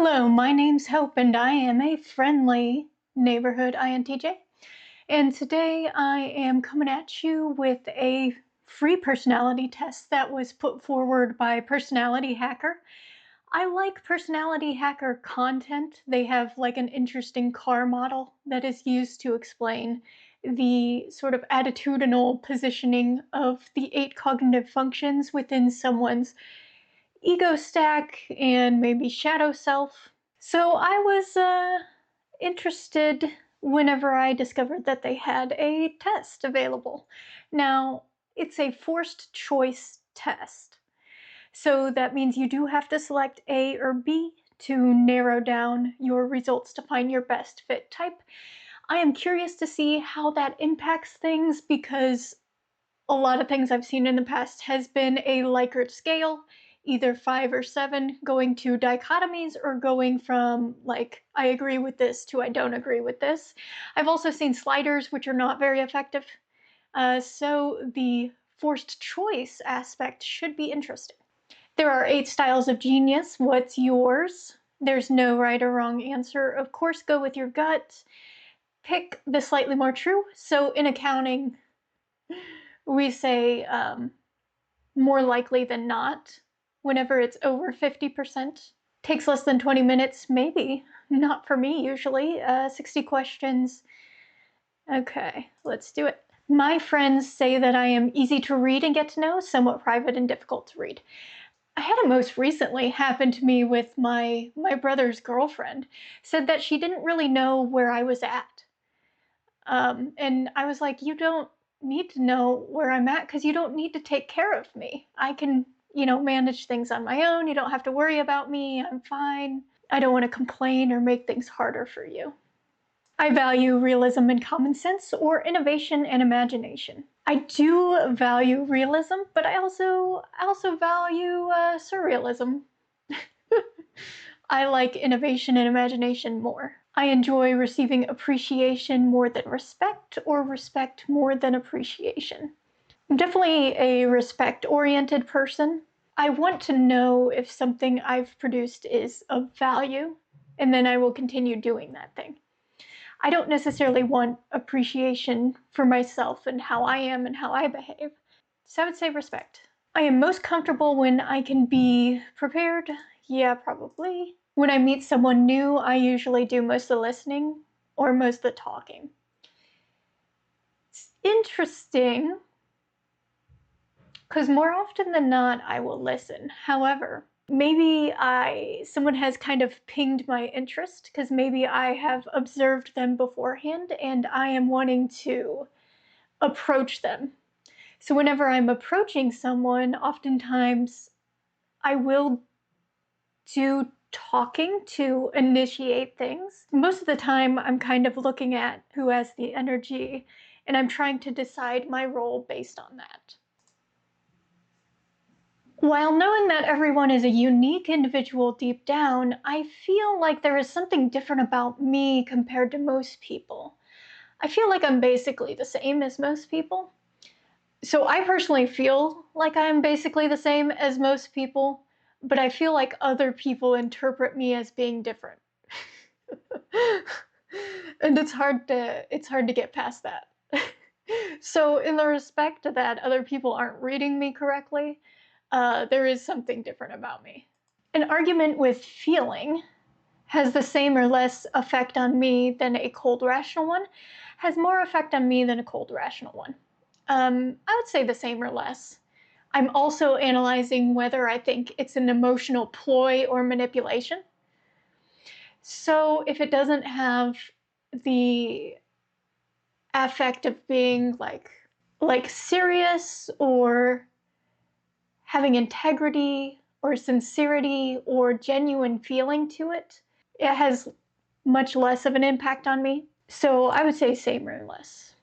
Hello, my name's Hope and I am a friendly neighborhood INTJ. And today I am coming at you with a free personality test that was put forward by Personality Hacker. I like Personality Hacker content. They have like an interesting car model that is used to explain the sort of attitudinal positioning of the 8 cognitive functions within someone's ego stack and maybe shadow self. So I was interested whenever I discovered that they had a test available. Now, it's a forced choice test. So that means you do have to select A or B to narrow down your results to find your best fit type. I am curious to see how that impacts things because a lot of things I've seen in the past has been a Likert scale, either 5 or 7, going to dichotomies or going from like, I agree with this to I don't agree with this. I've also seen sliders, which are not very effective. So the forced choice aspect should be interesting. There are 8 styles of genius. What's yours? There's no right or wrong answer. Of course, go with your gut. Pick the slightly more true. So in accounting, we say more likely than not whenever it's over 50%. Takes less than 20 minutes, maybe. Not for me, usually. 60 questions. Okay, let's do it. My friends say that I am easy to read and get to know, somewhat private and difficult to read. I had it most recently happen to me with my brother's girlfriend. Said that she didn't really know where I was at. And I was like, you don't need to know where I'm at because you don't need to take care of me. I can, manage things on my own. You don't have to worry about me. I'm fine. I don't want to complain or make things harder for you. I value realism and common sense, or innovation and imagination. I do value realism, but I also value surrealism. I like innovation and imagination more. I enjoy receiving appreciation more than respect, or respect more than appreciation. I'm definitely a respect-oriented person. I want to know if something I've produced is of value, and then I will continue doing that thing. I don't necessarily want appreciation for myself and how I am and how I behave. So I would say respect. I am most comfortable when I can be prepared. Yeah, probably. When I meet someone new, I usually do most of the listening or most of the talking. It's interesting because more often than not, I will listen. However, maybe someone has kind of pinged my interest because maybe I have observed them beforehand and I am wanting to approach them. So whenever I'm approaching someone, oftentimes I will do talking to initiate things. Most of the time, I'm kind of looking at who has the energy, and I'm trying to decide my role based on that. While knowing that everyone is a unique individual deep down, I feel like there is something different about me compared to most people. I feel like I'm basically the same as most people. So I personally feel like I'm basically the same as most people, but I feel like other people interpret me as being different. And it's hard to get past that. So in the respect that other people aren't reading me correctly, there is something different about me. An argument with feeling has the same or less effect on me than a cold rational one, has more effect on me than a cold rational one. I would say the same or less. I'm also analyzing whether I think it's an emotional ploy or manipulation. So if it doesn't have the affect of being like serious or having integrity or sincerity or genuine feeling to it, it has much less of an impact on me. So I would say same or less.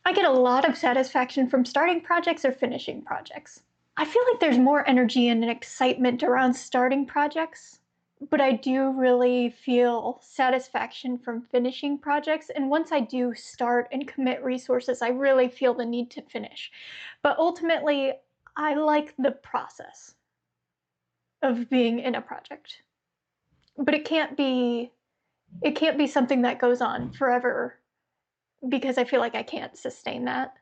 I get a lot of satisfaction from starting projects or finishing projects. I feel like there's more energy and excitement around starting projects, but I do really feel satisfaction from finishing projects. And once I do start and commit resources, I really feel the need to finish. But ultimately, I like the process of being in a project. but it can't be something that goes on forever because I feel like I can't sustain that.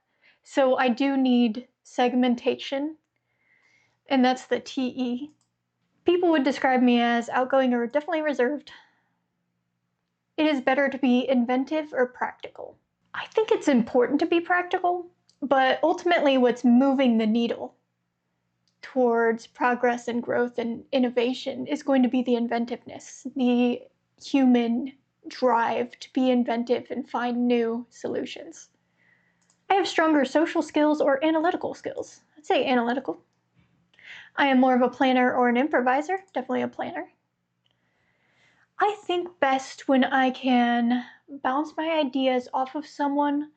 So I do need segmentation, and that's the TE. People would describe me as outgoing or definitely reserved. It is better to be inventive or practical. I think it's important to be practical, but ultimately what's moving the needle towards progress and growth and innovation is going to be the inventiveness, the human drive to be inventive and find new solutions. I have stronger social skills or analytical skills. I'd say analytical. I am more of a planner or an improviser, definitely a planner. I think best when I can bounce my ideas off of someone,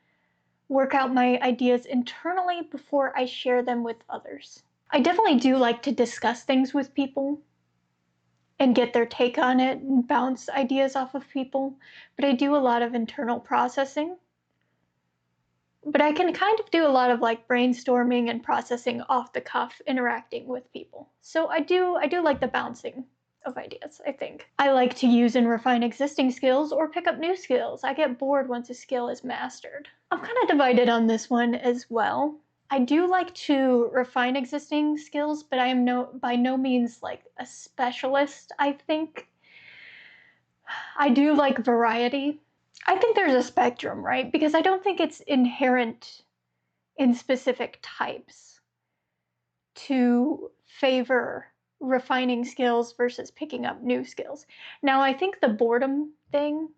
work out my ideas internally before I share them with others. I definitely do like to discuss things with people and get their take on it and bounce ideas off of people, but I do a lot of internal processing. But I can kind of do a lot of like brainstorming and processing off the cuff, interacting with people. So I do like the bouncing of ideas, I think. I like to use and refine existing skills or pick up new skills. I get bored once a skill is mastered. I'm kind of divided on this one as well. I do like to refine existing skills, but I am by no means like a specialist, I think. I do like variety. I think there's a spectrum, right? Because I don't think it's inherent in specific types to favor refining skills versus picking up new skills. Now, I think the boredom thing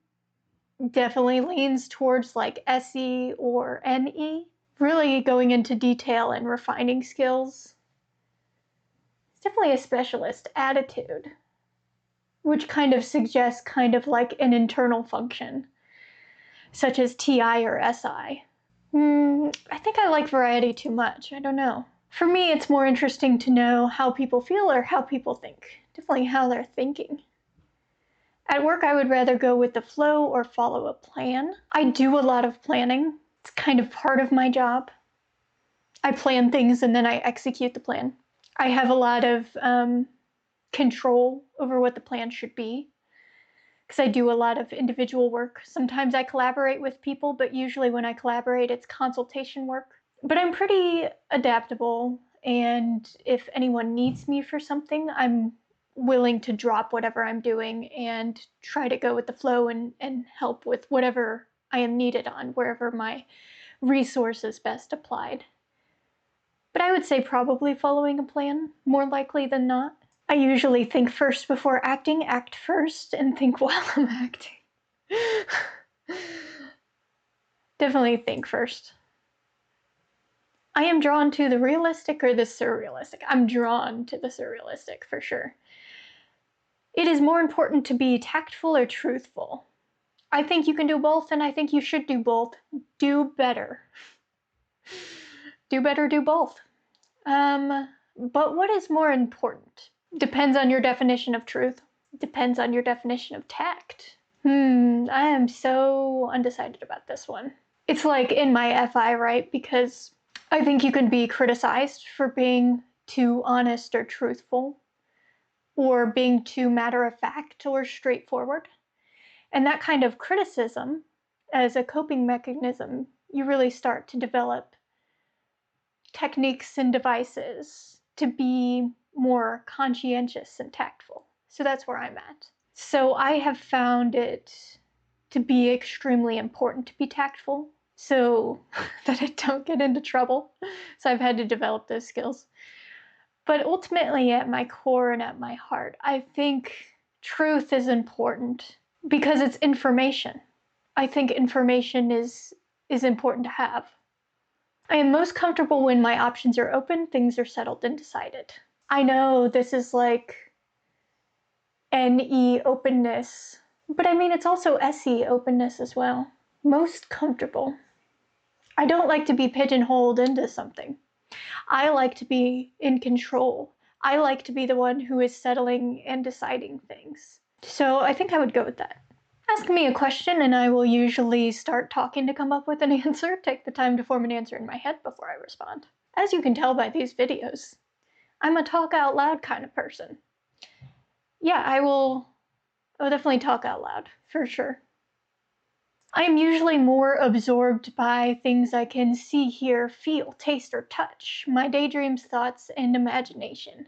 definitely leans towards like SE or NE, really going into detail and refining skills. It's definitely a specialist attitude, which kind of suggests kind of like an internal function, such as TI or SI. I think I like variety too much. I don't know. For me, it's more interesting to know how people feel or how people think. Definitely how they're thinking. At work, I would rather go with the flow or follow a plan. I do a lot of planning. It's kind of part of my job. I plan things and then I execute the plan. I have a lot of control over what the plan should be because I do a lot of individual work. Sometimes I collaborate with people, but usually when I collaborate, it's consultation work. But I'm pretty adaptable, and if anyone needs me for something, I'm willing to drop whatever I'm doing and try to go with the flow and help with whatever I am needed on, wherever my resource is best applied. But I would say probably following a plan, more likely than not. I usually think first before acting, act first, and think while I'm acting. Definitely think first. I am drawn to the realistic or the surrealistic. I'm drawn to the surrealistic for sure. It is more important to be tactful or truthful. I think you can do both, and I think you should do both. Do better. Do better, do both. But what is more important? Depends on your definition of truth. Depends on your definition of tact. I am so undecided about this one. It's like in my FI, right? Because I think you can be criticized for being too honest or truthful, or being too matter-of-fact or straightforward. And that kind of criticism, as a coping mechanism, you really start to develop techniques and devices to be more conscientious and tactful. So that's where I'm at. So I have found it to be extremely important to be tactful so that I don't get into trouble. So I've had to develop those skills. But ultimately, at my core and at my heart, I think truth is important because it's information. I think information is important to have. I am most comfortable when my options are open, things are settled and decided. I know this is like NE openness, but I mean, it's also SE openness as well. Most comfortable. I don't like to be pigeonholed into something. I like to be in control. I like to be the one who is settling and deciding things. So I think I would go with that. Ask me a question and I will usually start talking to come up with an answer, take the time to form an answer in my head before I respond. As you can tell by these videos, I'm a talk out loud kind of person. Yeah, I will I'll definitely talk out loud, for sure. I am usually more absorbed by things I can see, hear, feel, taste, or touch, my daydreams, thoughts, and imagination.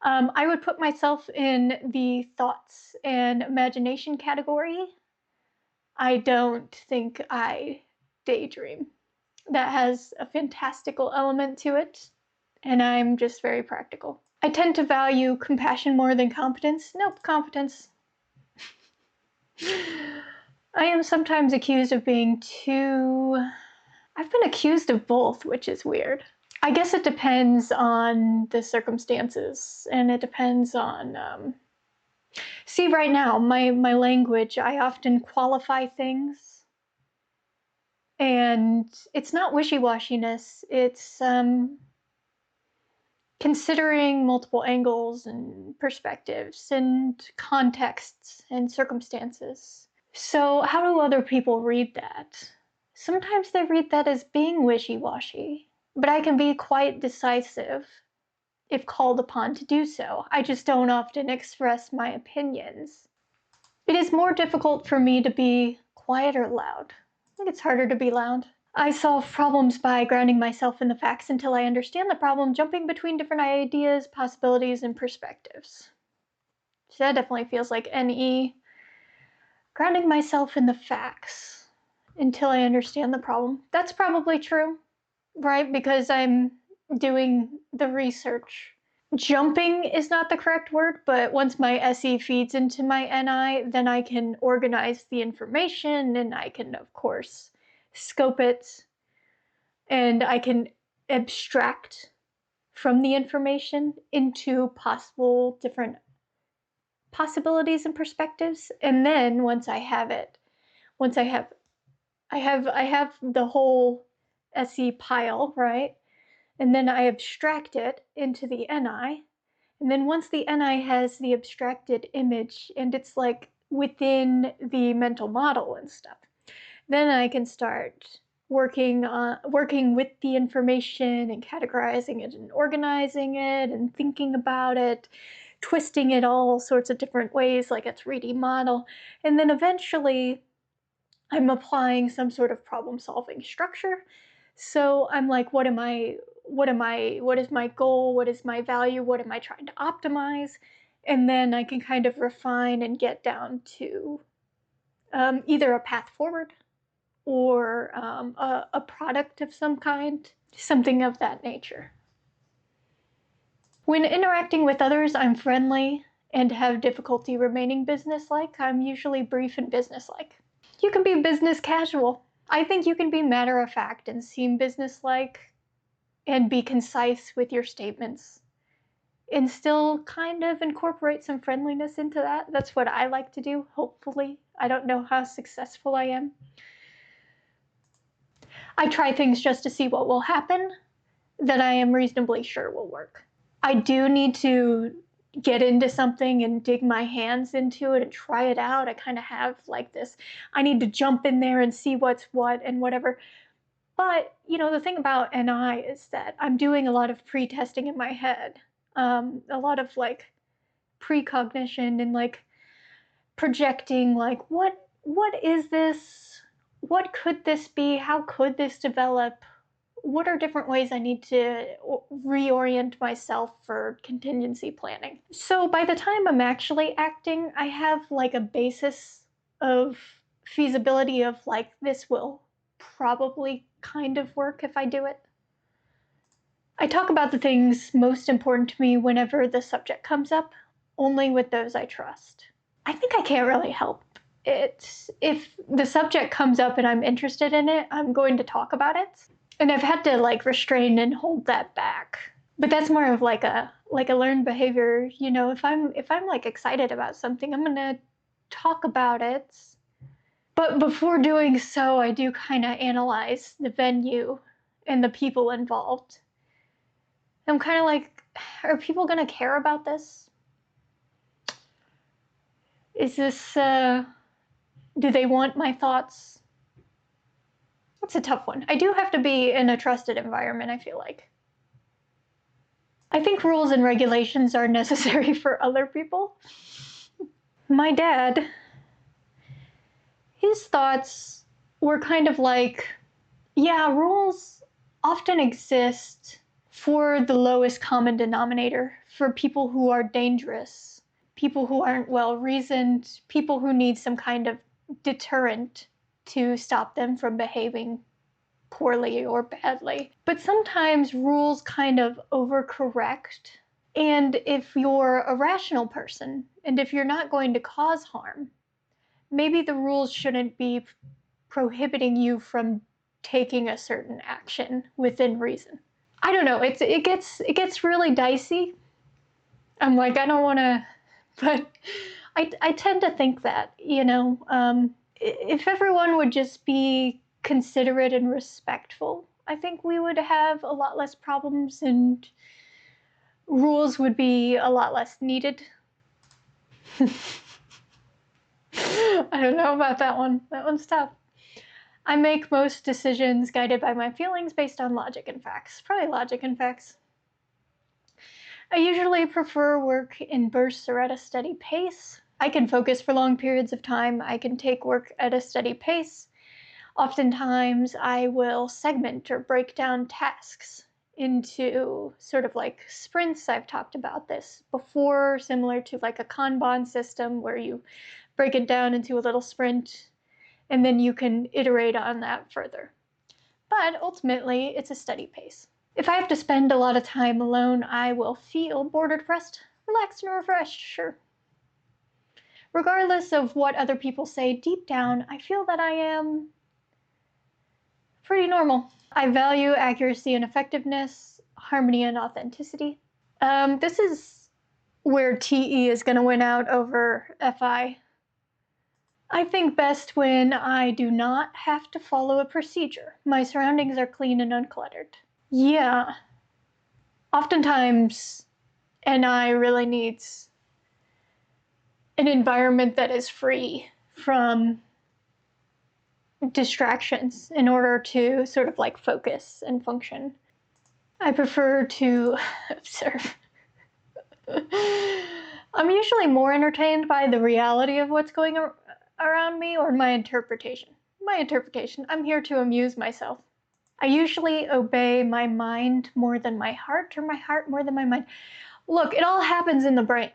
I would put myself in the thoughts and imagination category. I don't think I daydream. That has a fantastical element to it, and I'm just very practical. I tend to value compassion more than competence. Nope, competence. I am sometimes accused of being too... I've been accused of both, which is weird. I guess it depends on the circumstances, and it depends on... See, right now, my language, I often qualify things, and it's not wishy-washiness, it's considering multiple angles and perspectives and contexts and circumstances. So how do other people read that? Sometimes they read that as being wishy-washy, but I can be quite decisive if called upon to do so. I just don't often express my opinions. It is more difficult for me to be quiet or loud. I think it's harder to be loud. I solve problems by grounding myself in the facts until I understand the problem, jumping between different ideas, possibilities, and perspectives. So that definitely feels like NE. Grounding myself in the facts until I understand the problem. That's probably true, right? Because I'm doing the research. Jumping is not the correct word, but once my SE feeds into my NI, then I can organize the information and I can, of course, scope it, and I can abstract from the information into possible different possibilities and perspectives. And then once I have it, once I have the whole SE pile, right? And then I abstract it into the NI. And then once the NI has the abstracted image and it's like within the mental model and stuff, then I can start working with the information and categorizing it and organizing it and thinking about it, twisting it all sorts of different ways like a 3D model. And then eventually I'm applying some sort of problem-solving structure. So I'm like, what is my goal? What is my value? What am I trying to optimize? And then I can kind of refine and get down to either a path forward or a product of some kind, something of that nature. When interacting with others, I'm friendly and have difficulty remaining businesslike. I'm usually brief and businesslike. You can be business casual. I think you can be matter of fact and seem businesslike and be concise with your statements and still kind of incorporate some friendliness into that. That's what I like to do, hopefully. I don't know how successful I am. I try things just to see what will happen that I am reasonably sure will work. I do need to get into something and dig my hands into it and try it out. I kind of have like this, I need to jump in there and see what's what and whatever. But, you know, the thing about NI is that I'm doing a lot of pre-testing in my head, a lot of like precognition and like projecting like, what is this? What could this be? How could this develop? What are different ways I need to reorient myself for contingency planning? So by the time I'm actually acting, I have like a basis of feasibility of like, this will probably kind of work if I do it. I talk about the things most important to me whenever the subject comes up, only with those I trust. I think I can't really help it. If the subject comes up and I'm interested in it, I'm going to talk about it. And I've had to like restrain and hold that back. But that's more of like a learned behavior. You know, if I'm like excited about something, I'm gonna talk about it. But before doing so, I do kind of analyze the venue and the people involved. I'm kind of like, are people gonna care about this? Is this, do they want my thoughts? It's a tough one. I do have to be in a trusted environment, I feel like. I think rules and regulations are necessary for other people. My dad, his thoughts were kind of like, yeah, rules often exist for the lowest common denominator, for people who are dangerous, people who aren't well reasoned, people who need some kind of deterrent to stop them from behaving poorly or badly. But sometimes rules kind of overcorrect. And if you're a rational person, and if you're not going to cause harm, maybe the rules shouldn't be prohibiting you from taking a certain action within reason. I don't know. It gets really dicey. I'm like, I don't want to, but I tend to think that, if everyone would just be considerate and respectful, I think we would have a lot less problems and rules would be a lot less needed. I don't know about that one. That one's tough. I make most decisions guided by my feelings based on logic and facts. Probably logic and facts. I usually prefer work in bursts or at a steady pace. I can focus for long periods of time. I can take work at a steady pace. Oftentimes, I will segment or break down tasks into sort of like sprints. I've talked about this before, similar to like a Kanban system where you break it down into a little sprint and then you can iterate on that further. But ultimately, it's a steady pace. If I have to spend a lot of time alone, I will feel bored or depressed, relaxed and refreshed, sure. Regardless of what other people say, deep down, I feel that I am pretty normal. I value accuracy and effectiveness, harmony and authenticity. This is where TE is going to win out over FI. I think best when I do not have to follow a procedure. My surroundings are clean and uncluttered. Yeah, oftentimes NI really needs an environment that is free from distractions in order to sort of like focus and function. I prefer to observe. I'm usually more entertained by the reality of what's going around me or my interpretation. I'm here to amuse myself. I usually obey my mind more than my heart, or my heart more than my mind. Look, it all happens in the brain.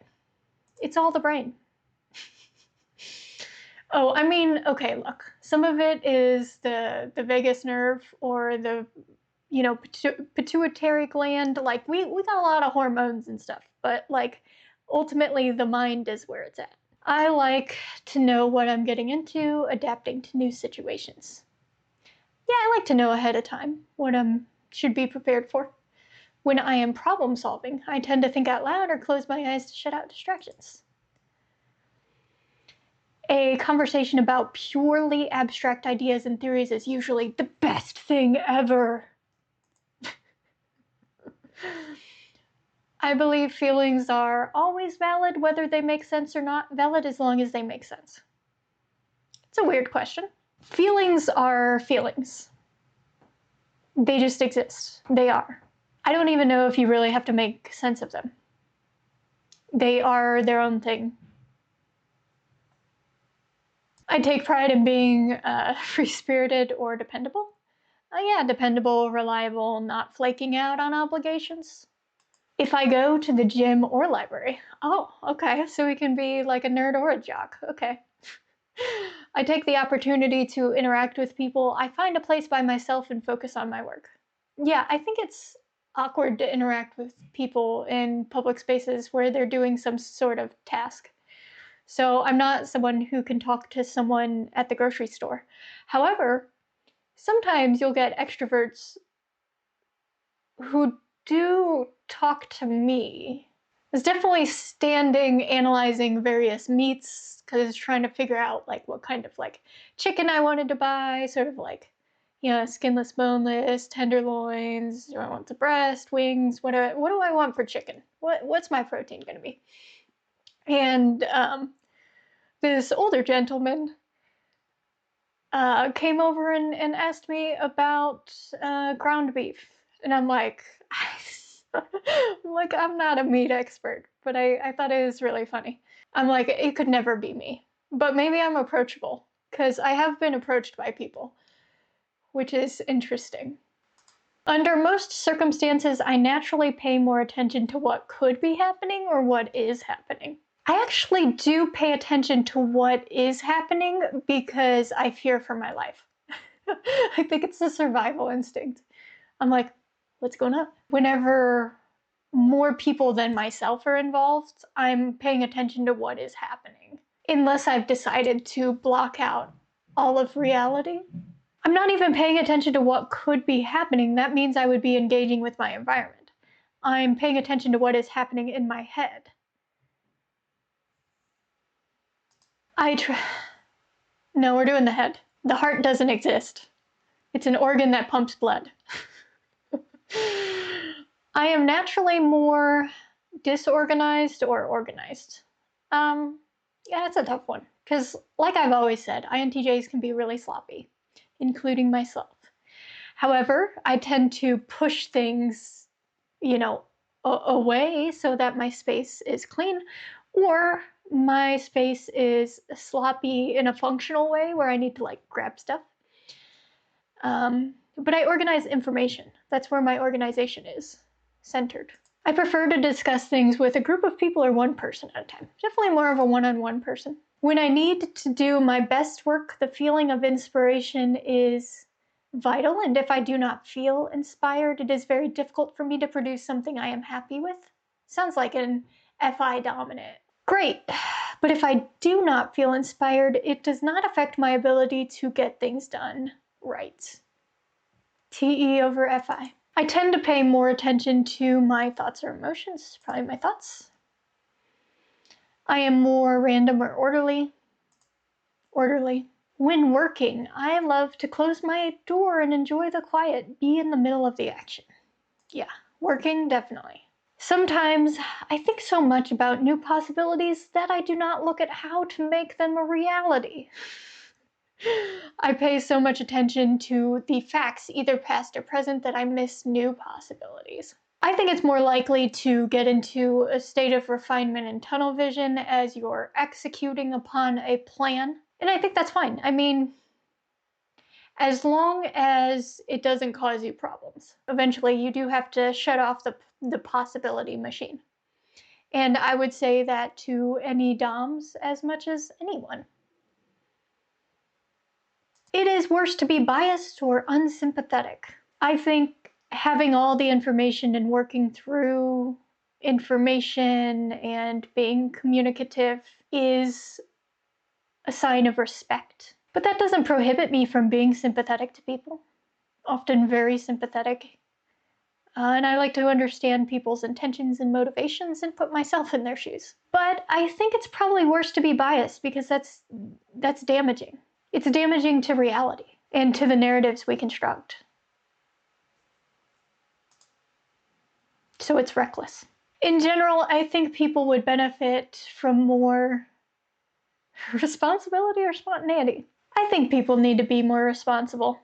It's all the brain. Oh, I mean, okay, look. Some of it is the vagus nerve or the, pituitary gland. Like, we got a lot of hormones and stuff, but like, ultimately the mind is where it's at. I like to know what I'm getting into, adapting to new situations. Yeah, I like to know ahead of time what I should be prepared for. When I am problem solving, I tend to think out loud or close my eyes to shut out distractions. A conversation about purely abstract ideas and theories is usually the best thing ever. I believe feelings are always valid, whether they make sense or not. Valid as long as they make sense. It's a weird question. Feelings are feelings. They just exist. They are. I don't even know if you really have to make sense of them. They are their own thing. I take pride in being free-spirited or dependable. Yeah, dependable, reliable, not flaking out on obligations. If I go to the gym or library, oh, okay, so we can be like a nerd or a jock, okay. I take the opportunity to interact with people. I find a place by myself and focus on my work. Yeah, I think it's awkward to interact with people in public spaces where they're doing some sort of task. So I'm not someone who can talk to someone at the grocery store. However, sometimes you'll get extroverts who do talk to me. I was definitely standing, analyzing various meats because I was trying to figure out like what kind of like chicken I wanted to buy, sort of like, skinless, boneless, tenderloins. Do I want the breast, wings? What do I want for chicken? What's my protein going to be? And this older gentleman came over and asked me about ground beef. And I'm like, I'm not a meat expert, but I thought it was really funny. I'm like, it could never be me. But maybe I'm approachable, because I have been approached by people, which is interesting. Under most circumstances, I naturally pay more attention to what could be happening or what is happening. I actually do pay attention to what is happening because I fear for my life. I think it's a survival instinct. I'm like, what's going on? Whenever more people than myself are involved, I'm paying attention to what is happening. Unless I've decided to block out all of reality. I'm not even paying attention to what could be happening. That means I would be engaging with my environment. I'm paying attention to what is happening in my head. No, we're doing the head. The heart doesn't exist. It's an organ that pumps blood. I am naturally more disorganized or organized. Yeah, that's a tough one. Because, like I've always said, INTJs can be really sloppy, including myself. However, I tend to push things, away so that my space is clean, or my space is sloppy in a functional way where I need to like grab stuff. But I organize information. That's where my organization is centered. I prefer to discuss things with a group of people or one person at a time. Definitely more of a one-on-one person. When I need to do my best work, the feeling of inspiration is vital, and if I do not feel inspired, it is very difficult for me to produce something I am happy with. Sounds like an FI dominant. Great, but if I do not feel inspired, it does not affect my ability to get things done right. TE over FI. I tend to pay more attention to my thoughts or emotions, probably my thoughts. I am more random or orderly. When working, I love to close my door and enjoy the quiet, be in the middle of the action. Yeah, working, definitely. Sometimes I think so much about new possibilities that I do not look at how to make them a reality. I pay so much attention to the facts, either past or present, that I miss new possibilities. I think it's more likely to get into a state of refinement and tunnel vision as you're executing upon a plan. And I think that's fine. I mean, as long as it doesn't cause you problems. Eventually, you do have to shut off the possibility machine. And I would say that to any DOMs as much as anyone. It is worse to be biased or unsympathetic. I think having all the information and working through information and being communicative is a sign of respect. But that doesn't prohibit me from being sympathetic to people, often very sympathetic. And I like to understand people's intentions and motivations and put myself in their shoes. But I think it's probably worse to be biased because that's damaging. It's damaging to reality and to the narratives we construct. So it's reckless. In general, I think people would benefit from more responsibility or spontaneity. I think people need to be more responsible.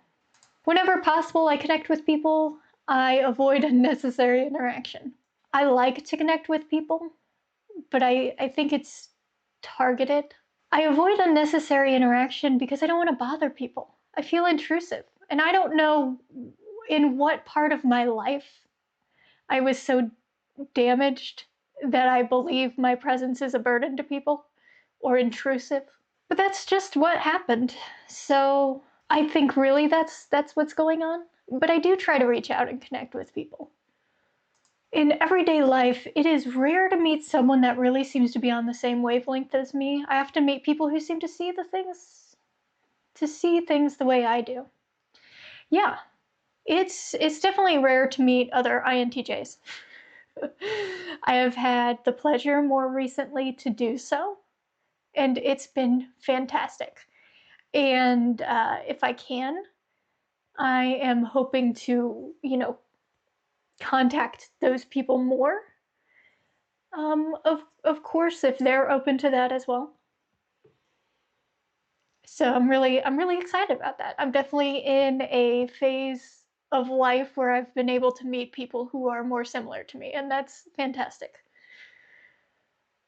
Whenever possible, I connect with people. I avoid unnecessary interaction. I like to connect with people, but I think it's targeted. I avoid unnecessary interaction because I don't want to bother people. I feel intrusive, and I don't know in what part of my life I was so damaged that I believe my presence is a burden to people or intrusive. But that's just what happened. So I think really that's what's going on. But I do try to reach out and connect with people. In everyday life, it is rare to meet someone that really seems to be on the same wavelength as me. I have to meet people who seem to see things the way I do. Yeah, it's definitely rare to meet other INTJs. I have had the pleasure more recently to do so, and it's been fantastic. And if I can, I am hoping to, contact those people more. Of course, if they're open to that as well. So I'm really excited about that. I'm definitely in a phase of life where I've been able to meet people who are more similar to me, and that's fantastic.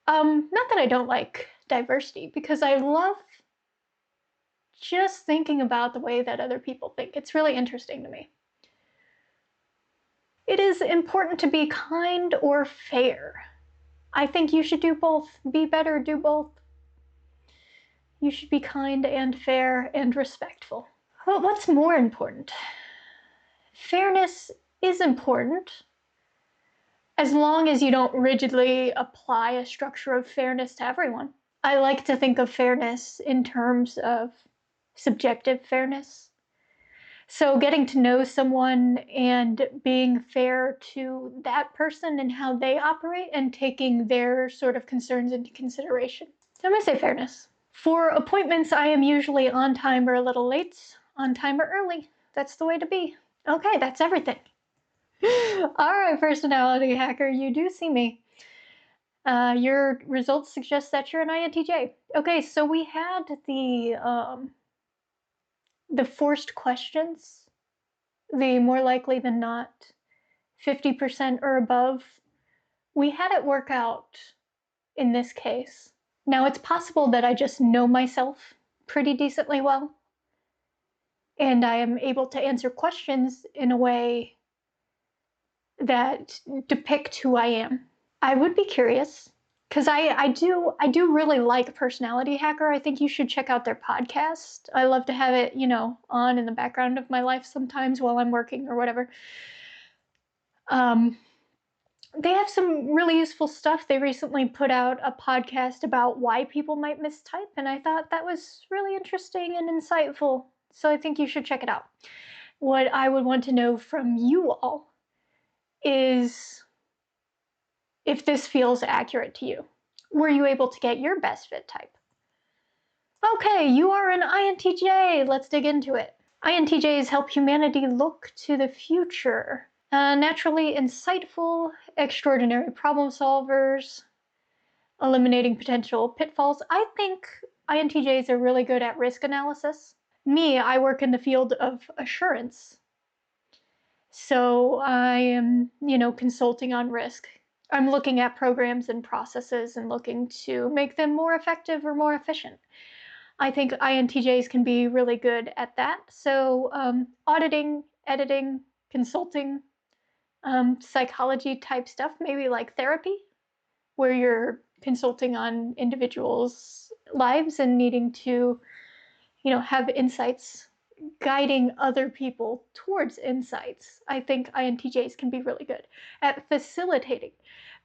Not that I don't like diversity, because I love just thinking about the way that other people think. It's really interesting to me. It is important to be kind or fair. I think you should do both. Be better, do both. You should be kind and fair and respectful. But what's more important? Fairness is important as long as you don't rigidly apply a structure of fairness to everyone. I like to think of fairness in terms of subjective fairness. So getting to know someone and being fair to that person and how they operate and taking their sort of concerns into consideration. I'm gonna say fairness. For appointments, I am usually on time or a little late, on time or early. That's the way to be. Okay, that's everything. All right, personality hacker, you do see me. Your results suggest that you're an INTJ. Okay, so we had the forced questions, the more likely than not 50% or above. We had it work out in this case. Now, it's possible that I just know myself pretty decently well, and I am able to answer questions in a way that depict who I am. I would be curious, because I do really like Personality Hacker. I think you should check out their podcast. I love to have it, on in the background of my life sometimes while I'm working or whatever. They have some really useful stuff. They recently put out a podcast about why people might mistype, and I thought that was really interesting and insightful. So I think you should check it out. What I would want to know from you all is if this feels accurate to you. Were you able to get your best fit type? Okay, you are an INTJ. Let's dig into it. INTJs help humanity look to the future. Naturally insightful, extraordinary problem solvers, eliminating potential pitfalls. I think INTJs are really good at risk analysis. Me, I work in the field of assurance. So I am, consulting on risk. I'm looking at programs and processes and looking to make them more effective or more efficient. I think INTJs can be really good at that. So auditing, editing, consulting, psychology type stuff, maybe like therapy, where you're consulting on individuals' lives and needing to, have insights, guiding other people towards insights. I think INTJs can be really good at facilitating,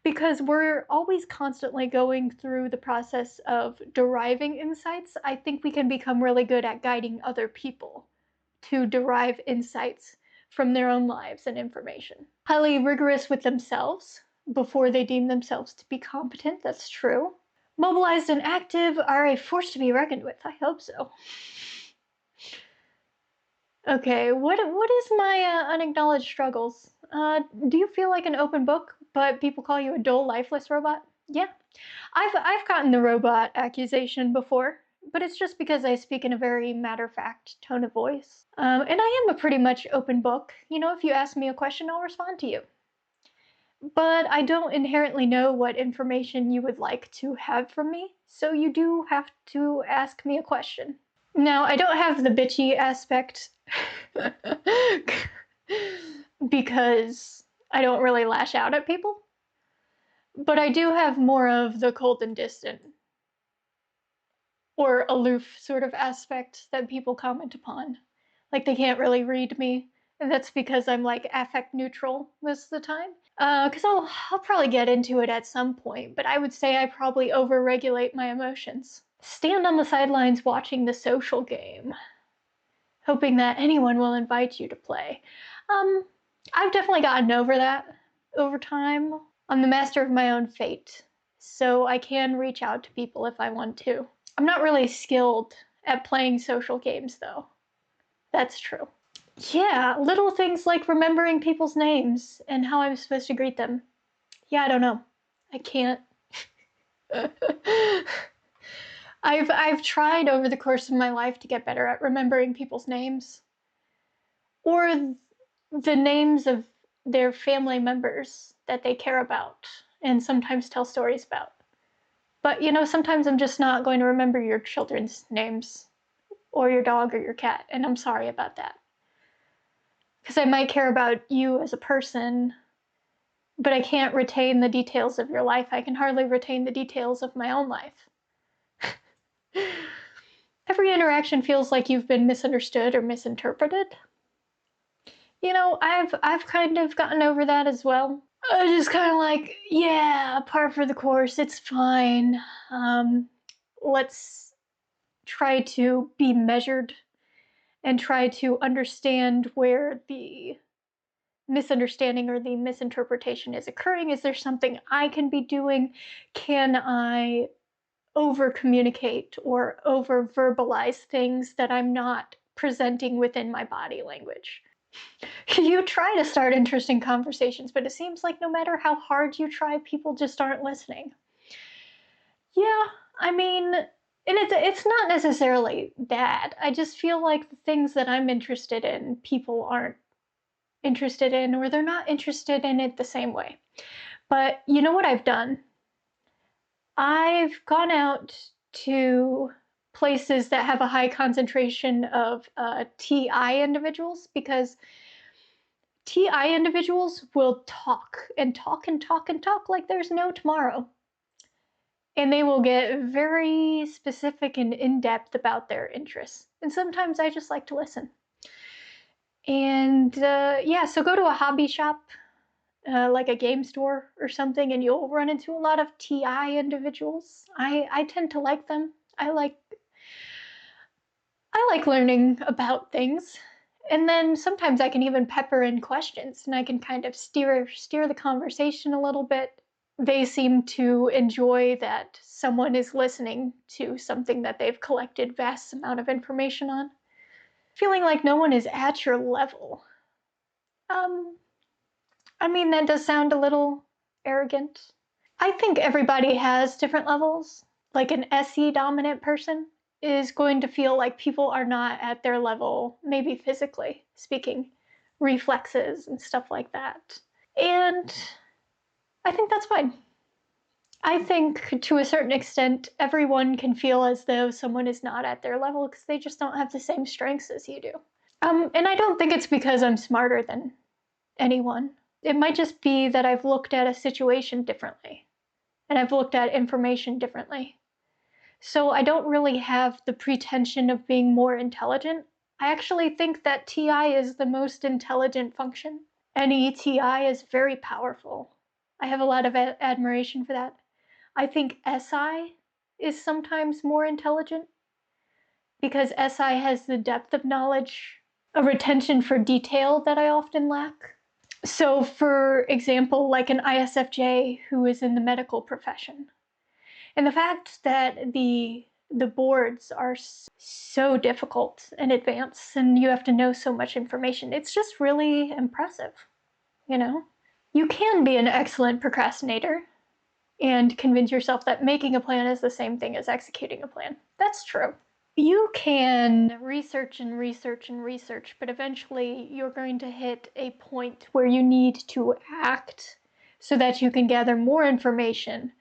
because we're always constantly going through the process of deriving insights. I think we can become really good at guiding other people to derive insights from their own lives and information. Highly rigorous with themselves before they deem themselves to be competent. That's true. Mobilized and active are a force to be reckoned with. I hope so. Okay, what is my unacknowledged struggles? Do you feel like an open book, but people call you a dull, lifeless robot? Yeah, I've gotten the robot accusation before, but it's just because I speak in a very matter-of-fact tone of voice. And I am a pretty much open book. If you ask me a question, I'll respond to you. But I don't inherently know what information you would like to have from me, so you do have to ask me a question. Now, I don't have the bitchy aspect because I don't really lash out at people, but I do have more of the cold and distant or aloof sort of aspect that people comment upon. Like they can't really read me, and that's because I'm like affect neutral most of the time. Because I'll probably get into it at some point, but I would say I probably overregulate my emotions. Stand on the sidelines watching the social game, hoping that anyone will invite you to play. I've definitely gotten over that over time. I'm the master of my own fate, so I can reach out to people if I want to. I'm not really skilled at playing social games, though. That's true. Yeah, little things like remembering people's names and how I'm supposed to greet them. Yeah, I don't know. I can't. I've tried over the course of my life to get better at remembering people's names, or the names of their family members that they care about and sometimes tell stories about. But, sometimes I'm just not going to remember your children's names or your dog or your cat, and I'm sorry about that. Because I might care about you as a person, but I can't retain the details of your life. I can hardly retain the details of my own life. Every interaction feels like you've been misunderstood or misinterpreted. I've kind of gotten over that as well. I just kind of like, yeah, par for the course, it's fine. Let's try to be measured and try to understand where the misunderstanding or the misinterpretation is occurring. Is there something I can be doing? Can I over communicate or over verbalize things that I'm not presenting within my body language? You try to start interesting conversations, but it seems like no matter how hard you try, people just aren't listening. Yeah, I mean, and it's not necessarily bad. I just feel like the things that I'm interested in, people aren't interested in, or they're not interested in it the same way. But you know what I've done? I've gone out to places that have a high concentration of TI individuals, because TI individuals will talk and talk and talk and talk like there's no tomorrow. And they will get very specific and in-depth about their interests. And sometimes I just like to listen. And yeah, so go to a hobby shop, like a game store or something, and you'll run into a lot of TI individuals. I tend to like them. I like learning about things. And then sometimes I can even pepper in questions, and I can kind of steer the conversation a little bit. They seem to enjoy that someone is listening to something that they've collected vast amount of information on. Feeling like no one is at your level. I mean, that does sound a little arrogant. I think everybody has different levels. Like an SE dominant person is going to feel like people are not at their level, maybe physically speaking, reflexes and stuff like that. And I think that's fine. I think to a certain extent, everyone can feel as though someone is not at their level because they just don't have the same strengths as you do. And I don't think it's because I'm smarter than anyone. It might just be that I've looked at a situation differently and I've looked at information differently. So I don't really have the pretension of being more intelligent. I actually think that TI is the most intelligent function. NETI is very powerful. I have a lot of admiration for that. I think SI is sometimes more intelligent because SI has the depth of knowledge, a retention for detail that I often lack. So for example, like an ISFJ who is in the medical profession, and the fact that the boards are so difficult and advanced and you have to know so much information, it's just really impressive, You can be an excellent procrastinator and convince yourself that making a plan is the same thing as executing a plan. That's true. You can research and research and research, but eventually you're going to hit a point where you need to act so that you can gather more information,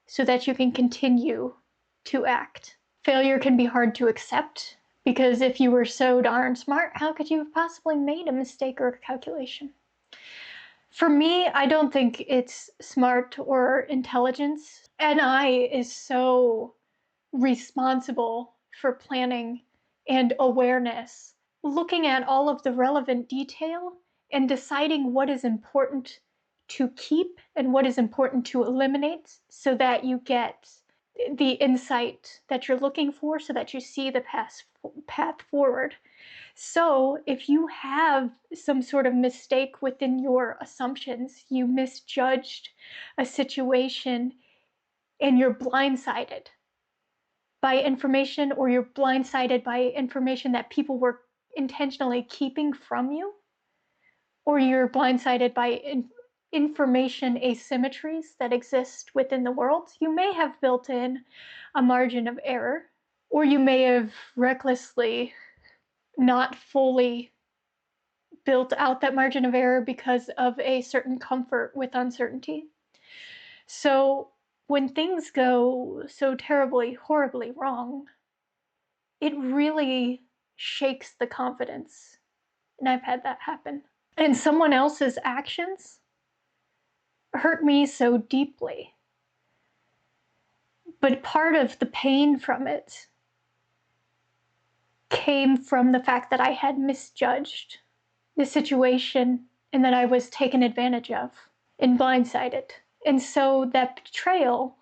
so that you can continue to act. Failure can be hard to accept because if you were so darn smart, how could you have possibly made a mistake or a calculation? For me, I don't think it's smart or intelligence. NI is so responsible for planning and awareness, looking at all of the relevant detail and deciding what is important to keep and what is important to eliminate so that you get the insight that you're looking for, so that you see the path forward. So if you have some sort of mistake within your assumptions, you misjudged a situation and you're blindsided by information, or you're blindsided by information that people were intentionally keeping from you, or you're blindsided by information asymmetries that exist within the world, you may have built in a margin of error, or you may have recklessly not fully built out that margin of error because of a certain comfort with uncertainty. So when things go so terribly, horribly wrong, it really shakes the confidence. And I've had that happen. And someone else's actions hurt me so deeply. But part of the pain from it came from the fact that I had misjudged the situation and that I was taken advantage of and blindsided. And so that betrayal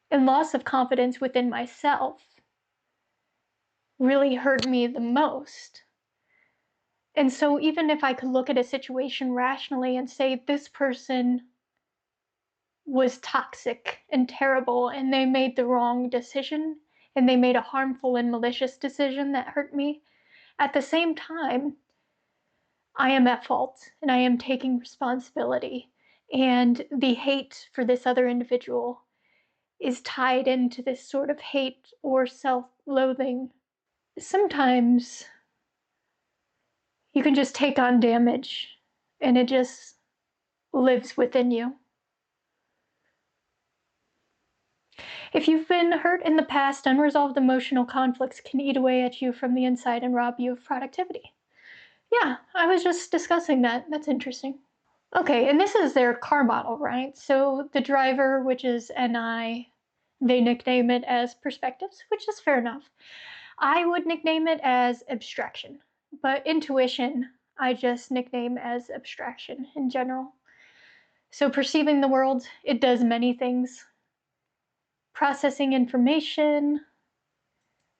and loss of confidence within myself really hurt me the most. And so even if I could look at a situation rationally and say this person was toxic and terrible and they made the wrong decision and they made a harmful and malicious decision that hurt me, at the same time, I am at fault and I am taking responsibility. And the hate for this other individual is tied into this sort of hate or self-loathing. Sometimes you can just take on damage and it just lives within you. If you've been hurt in the past, unresolved emotional conflicts can eat away at you from the inside and rob you of productivity. Yeah, I was just discussing that. That's interesting. Okay, and this is their car model, right? So the driver, which is NI, they nickname it as perspectives, which is fair enough. I would nickname it as abstraction, but intuition, I just nickname as abstraction in general. So perceiving the world, it does many things. Processing information,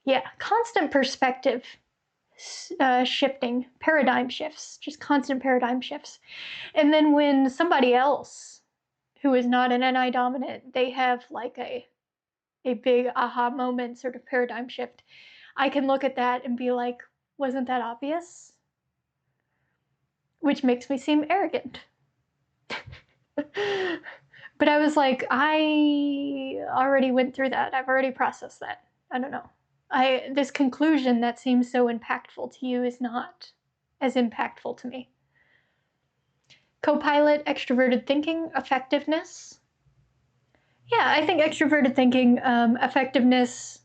yeah, constant perspective shifting, paradigm shifts, just constant paradigm shifts. And then when somebody else who is not an NI dominant, they have like a big aha moment, sort of paradigm shift, I can look at that and be like, wasn't that obvious? Which makes me seem arrogant. But I was like, I already went through that. I've already processed that. I don't know. This conclusion that seems so impactful to you is not as impactful to me. Co-pilot, extroverted thinking, effectiveness. Yeah, I think extroverted thinking, effectiveness,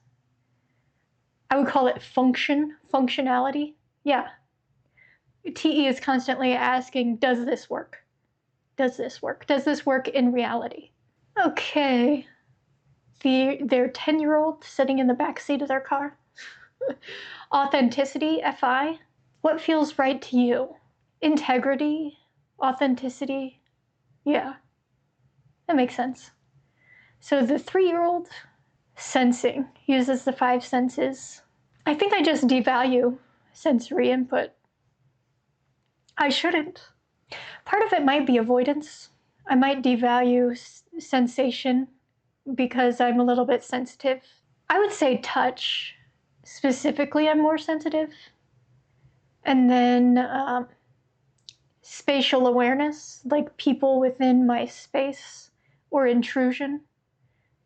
I would call it functionality. Yeah. TE is constantly asking, does this work? Does this work? Does this work in reality? Okay. Their 10-year-old sitting in the back seat of their car. Authenticity, FI. What feels right to you? Integrity, authenticity. Yeah, that makes sense. So the 3-year-old, sensing, uses the 5 senses. I think I just devalue sensory input. I shouldn't. Part of it might be avoidance. I might devalue sensation because I'm a little bit sensitive. I would say touch. Specifically, I'm more sensitive. And then spatial awareness, like people within my space or intrusion.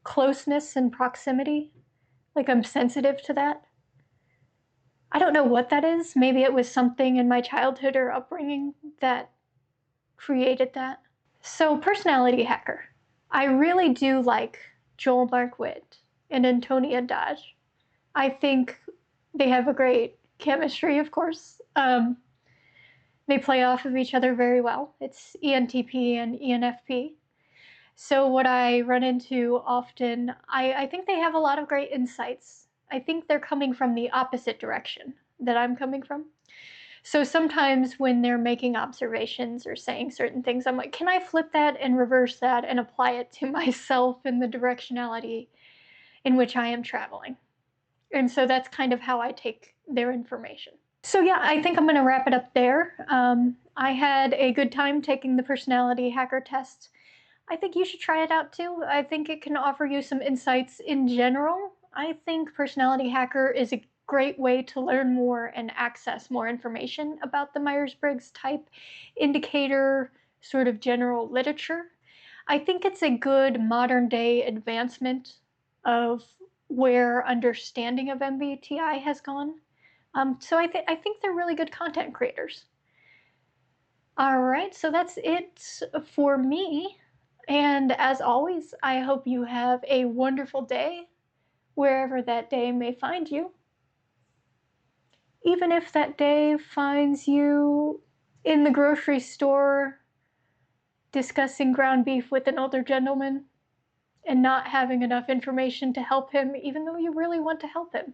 Closeness and proximity, like I'm sensitive to that. I don't know what that is. Maybe it was something in my childhood or upbringing that created that. So personality hacker. I really do like Joel Markwitt and Antonia Dodge. I think they have a great chemistry, of course. They play off of each other very well. It's ENTP and ENFP. So what I run into often, I think they have a lot of great insights. I think they're coming from the opposite direction that I'm coming from. So sometimes when they're making observations or saying certain things, I'm like, can I flip that and reverse that and apply it to myself in the directionality in which I am traveling? And so that's kind of how I take their information. So yeah, I think I'm going to wrap it up there. I had a good time taking the personality hacker test. I think you should try it out too. I think it can offer you some insights in general. I think Personality Hacker is a great way to learn more and access more information about the Myers-Briggs type indicator, sort of general literature. I think it's a good modern day advancement of where understanding of MBTI has gone. So I think they're really good content creators. All right, so that's it for me. And as always, I hope you have a wonderful day, wherever that day may find you. Even if that day finds you in the grocery store discussing ground beef with an older gentleman and not having enough information to help him, even though you really want to help him.